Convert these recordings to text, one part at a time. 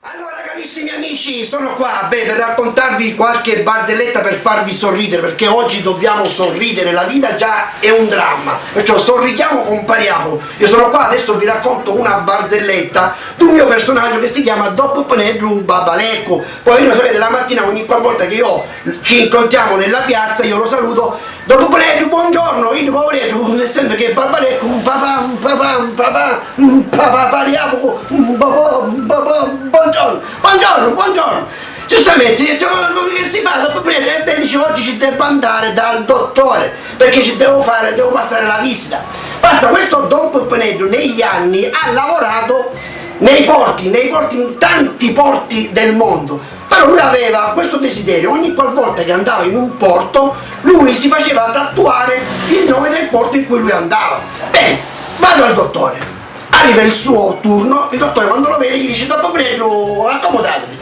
Allora carissimi amici, sono qua per raccontarvi qualche barzelletta per farvi sorridere, perché oggi dobbiamo sorridere, la vita già è un dramma, perciò sorridiamo, compariamo. Io sono qua, adesso vi racconto una barzelletta di un mio personaggio che si chiama Dopo Penedru Babalecco. Poi lo sapete, la mattina ogni qualvolta che ci incontriamo nella piazza io lo saluto: Dopo Penedru, buongiorno, io poveretto, essendo che Babalecco, papà, pariamo, buongiorno. Giustamente, che si fa dopo prendere e dice: oggi ci devo andare dal dottore perché devo passare la visita. Basta, questo Dopo Penedru negli anni ha lavorato nei porti, in tanti porti del mondo, però lui aveva questo desiderio: ogni qualvolta che andava in un porto lui si faceva tatuare il nome del porto in cui lui andava. Bene, vado al dottore, arriva il suo turno, il dottore quando lo vede gli dice: Dopo Penedru, accomodatevi.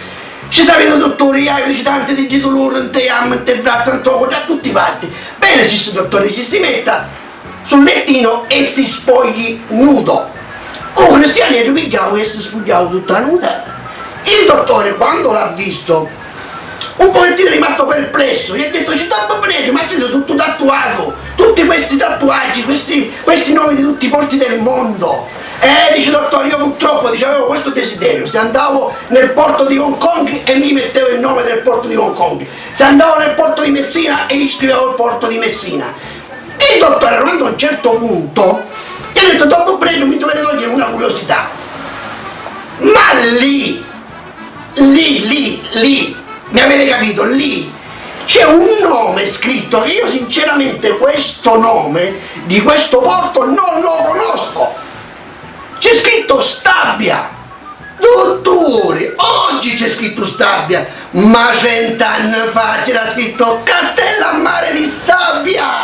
Ci sapete dottore, io dice tante di dolore, te amo, te braccia, da tutti i fatti. Bene, ci dottore, ci si metta sul lettino e si spogli nudo. Cristianetto pigliavo e si spogliavo tutta nuda. Il dottore quando l'ha visto un pochettino è rimasto perplesso, gli ha detto: Dopo Penedru, ma siete tutto tatuato, tutti questi tatuaggi, questi nomi di tutti i porti del mondo. Dice dottore, io purtroppo avevo questo desiderio: se andavo nel porto di Hong Kong e mi mettevo il nome del porto di Hong Kong, se andavo nel porto di Messina e gli scrivevo il porto di Messina. E il dottore, arrivando a un certo punto, gli ha detto: Dopo Penedru, mi dovete togliere una curiosità, ma lì, mi avete capito, lì c'è un nome scritto che io sinceramente questo nome di questo porto non lo conosco. C'è scritto Stabia. Dottore, oggi c'è scritto Stabia, ma 100 anni fa c'era scritto Castellammare di Stabia.